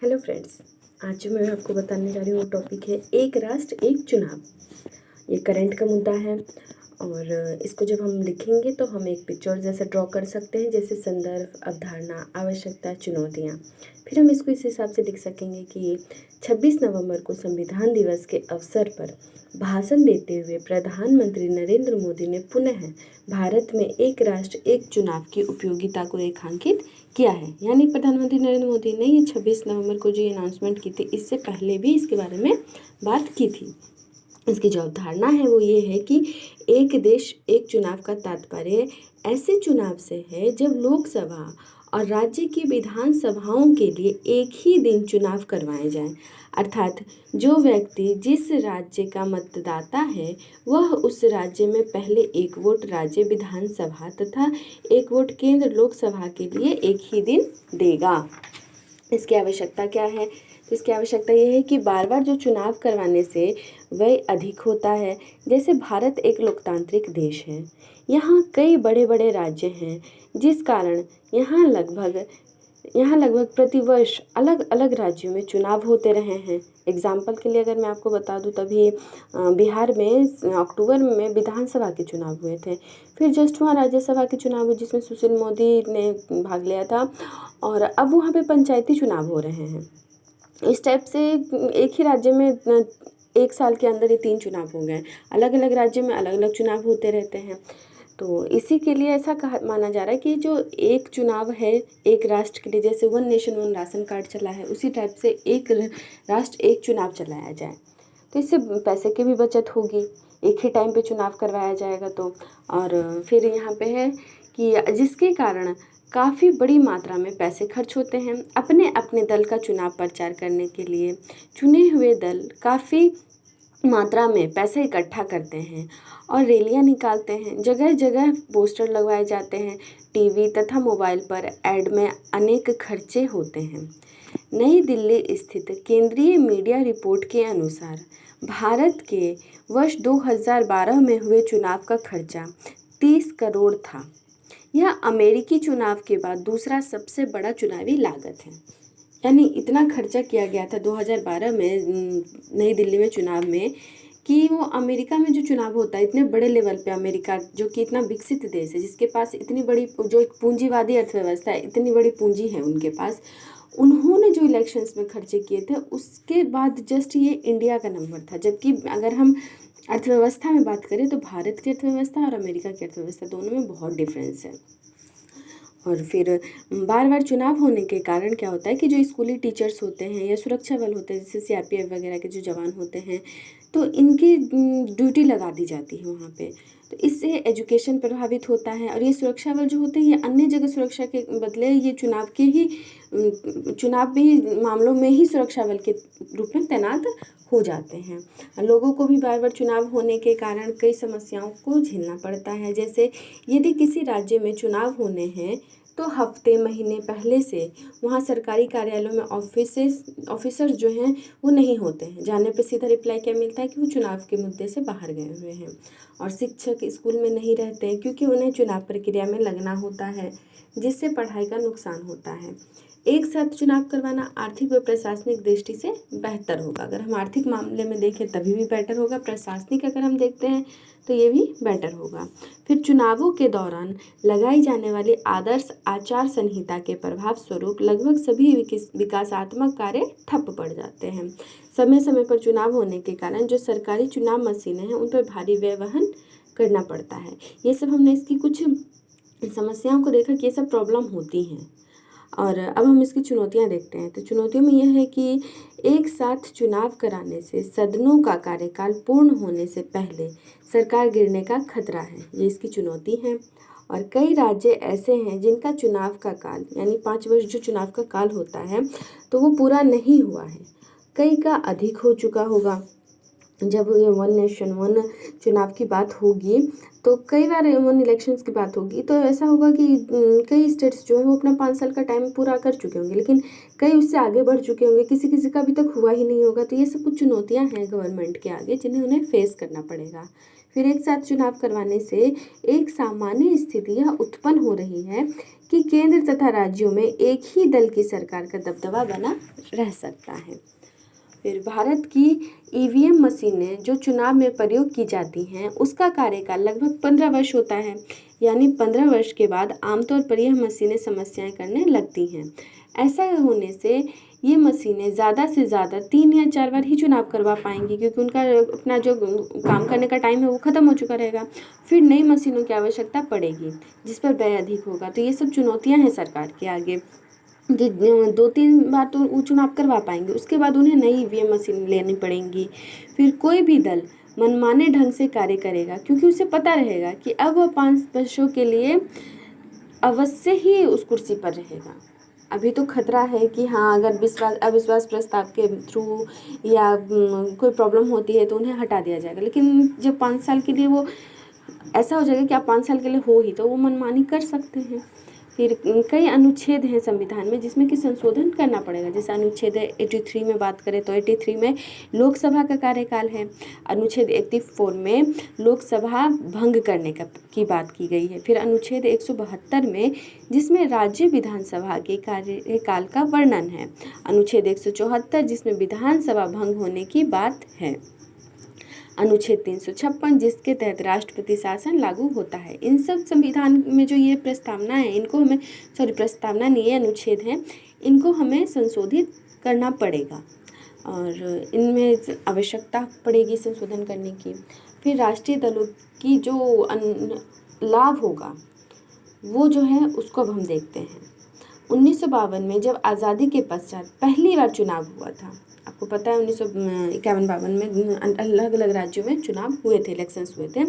Hello friends. आज जो मैं आपको बताने जा रही हूँ वो टॉपिक है एक राष्ट्र एक चुनाव। ये करंट का मुद्दा है और इसको जब हम लिखेंगे तो हम एक पिक्चर जैसा ड्रॉ कर सकते हैं, जैसे संदर्भ, अवधारणा, आवश्यकता, चुनौतियाँ। फिर हम इसको इस हिसाब से लिख सकेंगे कि 26 नवंबर को संविधान दिवस के अवसर पर भाषण देते हुए प्रधानमंत्री नरेंद्र मोदी ने पुनः भारत में एक राष्ट्र एक चुनाव की उपयोगिता को रेखांकित किया है। यानी प्रधानमंत्री नरेंद्र मोदी ने ये 26 नवंबर को जो ये अनाउंसमेंट की थी, इससे पहले भी इसके बारे में बात की थी। इसकी जो अवधारणा है वो ये है कि एक देश एक चुनाव का तात्पर्य ऐसे चुनाव से है जब लोकसभा और राज्य की विधानसभाओं के लिए एक ही दिन चुनाव करवाए जाएं। अर्थात जो व्यक्ति जिस राज्य का मतदाता है वह उस राज्य में पहले एक वोट राज्य विधानसभा तथा एक वोट केंद्र लोकसभा के लिए एक ही दिन देगा। इसकी आवश्यकता क्या है? तो इसकी आवश्यकता यह है कि बार बार जो चुनाव करवाने से व्यय अधिक होता है। जैसे भारत एक लोकतांत्रिक देश है, यहाँ कई बड़े बड़े राज्य हैं, जिस कारण यहाँ लगभग प्रतिवर्ष अलग अलग राज्यों में चुनाव होते रहे हैं। एग्जाम्पल के लिए अगर मैं आपको बता दूं, तभी बिहार में अक्टूबर में विधानसभा के चुनाव हुए थे। फिर जस्ट वहाँ राज्यसभा के चुनाव हुए जिसमें सुशील मोदी ने भाग लिया था, और अब वहाँ पे पंचायती चुनाव हो रहे हैं। इस टाइप से एक ही राज्य में एक साल के अंदर ये 3 चुनाव हो गए। अलग अलग राज्य में अलग अलग चुनाव होते रहते हैं। तो इसी के लिए ऐसा माना जा रहा है कि जो एक चुनाव है एक राष्ट्र के लिए, जैसे one nation one ration card चला है, उसी टाइप से एक राष्ट्र एक चुनाव चलाया जाए। तो इससे पैसे की भी बचत होगी, एक ही टाइम पे चुनाव करवाया जाएगा। तो और फिर यहाँ पे है कि जिसके कारण काफ़ी बड़ी मात्रा में पैसे खर्च होते हैं। अपने अपने दल का चुनाव प्रचार करने के लिए चुने हुए दल काफ़ी मात्रा में पैसे इकट्ठा करते हैं और रैलियां निकालते हैं। जगह जगह पोस्टर लगवाए जाते हैं। टीवी तथा मोबाइल पर ऐड में अनेक खर्चे होते हैं। नई दिल्ली स्थित केंद्रीय मीडिया रिपोर्ट के अनुसार भारत के वर्ष 2012 में हुए चुनाव का खर्चा 30 करोड़ था। यह अमेरिकी चुनाव के बाद दूसरा सबसे बड़ा चुनावी लागत है। यानी इतना खर्चा किया गया था 2012 में नई दिल्ली में चुनाव में, कि वो अमेरिका में जो चुनाव होता है इतने बड़े लेवल पे, अमेरिका जो कि इतना विकसित देश है, जिसके पास इतनी बड़ी जो एक पूंजीवादी अर्थव्यवस्था है, इतनी बड़ी पूंजी है उनके पास, उन्होंने जो इलेक्शंस में खर्चे किए थे उसके बाद जस्ट ये इंडिया का नंबर था। जबकि अगर हम अर्थव्यवस्था में बात करें तो भारत की अर्थव्यवस्था और अमेरिका की अर्थव्यवस्था दोनों में बहुत डिफरेंस है। और फिर बार बार चुनाव होने के कारण क्या होता है कि जो स्कूली टीचर्स होते हैं या सुरक्षा बल होते हैं, जैसे सीआरपीएफ वगैरह के जो जवान होते हैं, तो इनकी ड्यूटी लगा दी जाती है वहाँ पे। तो इससे एजुकेशन प्रभावित होता है। और ये सुरक्षा बल जो होते हैं ये अन्य जगह सुरक्षा के बदले ये चुनाव भी मामलों में ही सुरक्षा बल के रूप में तैनात हो जाते हैं। लोगों को भी बार बार चुनाव होने के कारण कई समस्याओं को झेलना पड़ता है। जैसे यदि किसी राज्य में चुनाव होने हैं तो हफ्ते महीने पहले से वहाँ सरकारी कार्यालयों में ऑफिसर्स जो हैं वो नहीं होते हैं। जाने पे सीधा रिप्लाई क्या मिलता है कि वो चुनाव के मुद्दे से बाहर गए हुए हैं। और शिक्षक स्कूल में नहीं रहते हैं क्योंकि उन्हें चुनाव प्रक्रिया में लगना होता है, जिससे पढ़ाई का नुकसान होता है। एक साथ चुनाव करवाना आर्थिक व प्रशासनिक दृष्टि से बेहतर होगा। अगर हम आर्थिक मामले में देखें तभी भी बेटर होगा, प्रशासनिक अगर हम देखते हैं तो ये भी बेटर होगा। फिर चुनावों के दौरान लगाई जाने वाली आदर्श आचार संहिता के प्रभाव स्वरूप लगभग सभी विकासात्मक कार्य ठप पड़ जाते हैं। समय समय पर चुनाव होने के कारण जो सरकारी चुनाव मशीनें हैं उन पर भारी व्यय वहन करना पड़ता है। ये सब हमने इसकी कुछ समस्याओं को देखा कि ये सब प्रॉब्लम होती हैं। और अब हम इसकी चुनौतियां देखते हैं। तो चुनौतियों में यह है कि एक साथ चुनाव कराने से सदनों का कार्यकाल पूर्ण होने से पहले सरकार गिरने का खतरा है, ये इसकी चुनौती है। और कई राज्य ऐसे हैं जिनका चुनाव का काल यानी 5 वर्ष जो चुनाव का काल होता है तो वो पूरा नहीं हुआ है, कई का अधिक हो चुका होगा। जब ये वन नेशन वन चुनाव की बात होगी तो कई बार वन इलेक्शंस की बात होगी तो ऐसा होगा कि कई स्टेट्स जो है वो अपना 5 साल का टाइम पूरा कर चुके होंगे, लेकिन कई उससे आगे बढ़ चुके होंगे, किसी किसी का अभी तक हुआ ही नहीं होगा। तो ये सब कुछ चुनौतियाँ हैं गवर्नमेंट के आगे जिन्हें उन्हें फेस करना पड़ेगा। फिर एक साथ चुनाव करवाने से एक सामान्य स्थिति यह उत्पन्न हो रही है कि केंद्र तथा राज्यों में एक ही दल की सरकार का दबदबा बना रह सकता है। फिर भारत की ईवीएम मशीनें जो चुनाव में प्रयोग की जाती हैं उसका कार्यकाल लगभग 15 वर्ष होता है, यानी 15 वर्ष के बाद आमतौर पर यह मशीनें समस्याएं करने लगती हैं। ऐसा होने से ये मशीनें ज़्यादा से ज़्यादा 3 या 4 बार ही चुनाव करवा पाएंगी, क्योंकि उनका अपना जो काम करने का टाइम है वो ख़त्म हो चुका रहेगा। फिर नई मशीनों की आवश्यकता पड़ेगी जिस पर व्यय अधिक होगा। तो ये सब चुनौतियाँ हैं सरकार के आगे कि 2-3 बार तो वो चुनाव करवा पाएंगे, उसके बाद उन्हें नई ईवीएम मशीन लेनी पड़ेंगी। फिर कोई भी दल मनमाने ढंग से कार्य करेगा क्योंकि उसे पता रहेगा कि अब वह 5 वर्षों के लिए अवश्य ही उस कुर्सी पर रहेगा। अभी तो खतरा है कि हाँ, अगर अविश्वास प्रस्ताव के थ्रू या कोई प्रॉब्लम होती है तो उन्हें हटा दिया जाएगा, लेकिन जब 5 साल के लिए वो ऐसा हो जाएगा कि आप 5 साल के लिए हो ही तो वो मनमानी कर सकते हैं। फिर कई अनुच्छेद हैं संविधान में जिसमें कि संशोधन करना पड़ेगा। जैसे अनुच्छेद 83 में बात करें तो 83 में लोकसभा का कार्यकाल है। अनुच्छेद 84 में लोकसभा भंग करने की बात की गई है। फिर अनुच्छेद 172 में जिसमें राज्य विधानसभा के कार्यकाल का वर्णन है। अनुच्छेद 174 जिसमें विधानसभा भंग होने की बात है। अनुच्छेद 356 जिसके तहत राष्ट्रपति शासन लागू होता है। इन सब संविधान में जो ये प्रस्तावना है इनको हमें प्रस्तावना नहीं है, अनुच्छेद हैं, इनको हमें संशोधित करना पड़ेगा और इनमें आवश्यकता पड़ेगी संशोधन करने की। फिर राष्ट्रीय दलों की जो लाभ होगा वो जो है उसको अब हम देखते हैं। 1952 में जब आज़ादी के पश्चात पहली बार चुनाव हुआ था, आपको पता है 1951-52 में अलग अलग राज्यों में चुनाव हुए थे, इलेक्शंस हुए थे,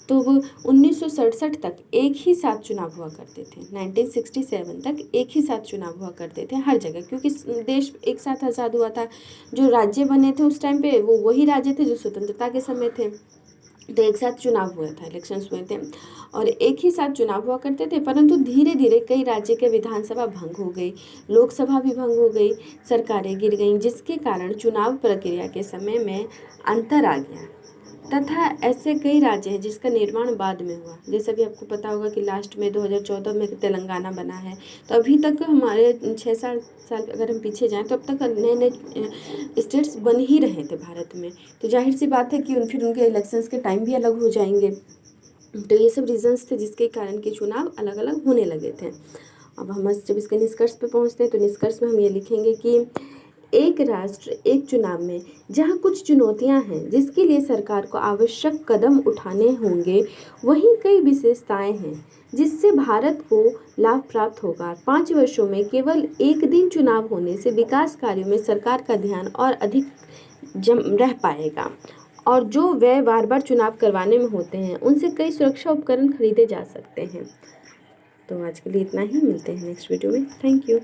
तो वो 1967 तक एक ही साथ चुनाव हुआ करते थे। 1967 तक एक ही साथ चुनाव हुआ करते थे हर जगह, क्योंकि देश एक साथ आज़ाद हुआ था। जो राज्य बने थे उस टाइम पे वो वही राज्य थे जो स्वतंत्रता के समय थे, तो एक साथ चुनाव हुआ था, इलेक्शंस हुए थे और एक ही साथ चुनाव हुआ करते थे। परंतु धीरे धीरे कई राज्य के विधानसभा भंग हो गई, लोकसभा भी भंग हो गई, सरकारें गिर गईं, जिसके कारण चुनाव प्रक्रिया के समय में अंतर आ गया तथा ऐसे कई राज्य हैं जिसका निर्माण बाद में हुआ। जैसे भी आपको पता होगा कि लास्ट में 2014 में तेलंगाना बना है, तो अभी तक हमारे 6 साल अगर हम पीछे जाएं तो अब तक नए नए स्टेट्स बन ही रहे थे भारत में। तो जाहिर सी बात है कि फिर उनके इलेक्शंस के टाइम भी अलग हो जाएंगे। तो ये सब रीजंस थे जिसके कारण के चुनाव अलग अलग होने लगे थे। अब हम जब इसके निष्कर्ष पे पहुँचते हैं तो निष्कर्ष में हम ये लिखेंगे कि एक राष्ट्र एक चुनाव में जहाँ कुछ चुनौतियाँ हैं जिसके लिए सरकार को आवश्यक कदम उठाने होंगे, वहीं कई विशेषताएं हैं जिससे भारत को लाभ प्राप्त होगा। 5 वर्षों में केवल एक दिन चुनाव होने से विकास कार्यों में सरकार का ध्यान और अधिक रह पाएगा और जो व्यय बार बार चुनाव करवाने में होते हैं उनसे कई सुरक्षा उपकरण खरीदे जा सकते हैं। तो आज के लिए इतना ही, मिलते हैं नेक्स्ट वीडियो में। Thank you.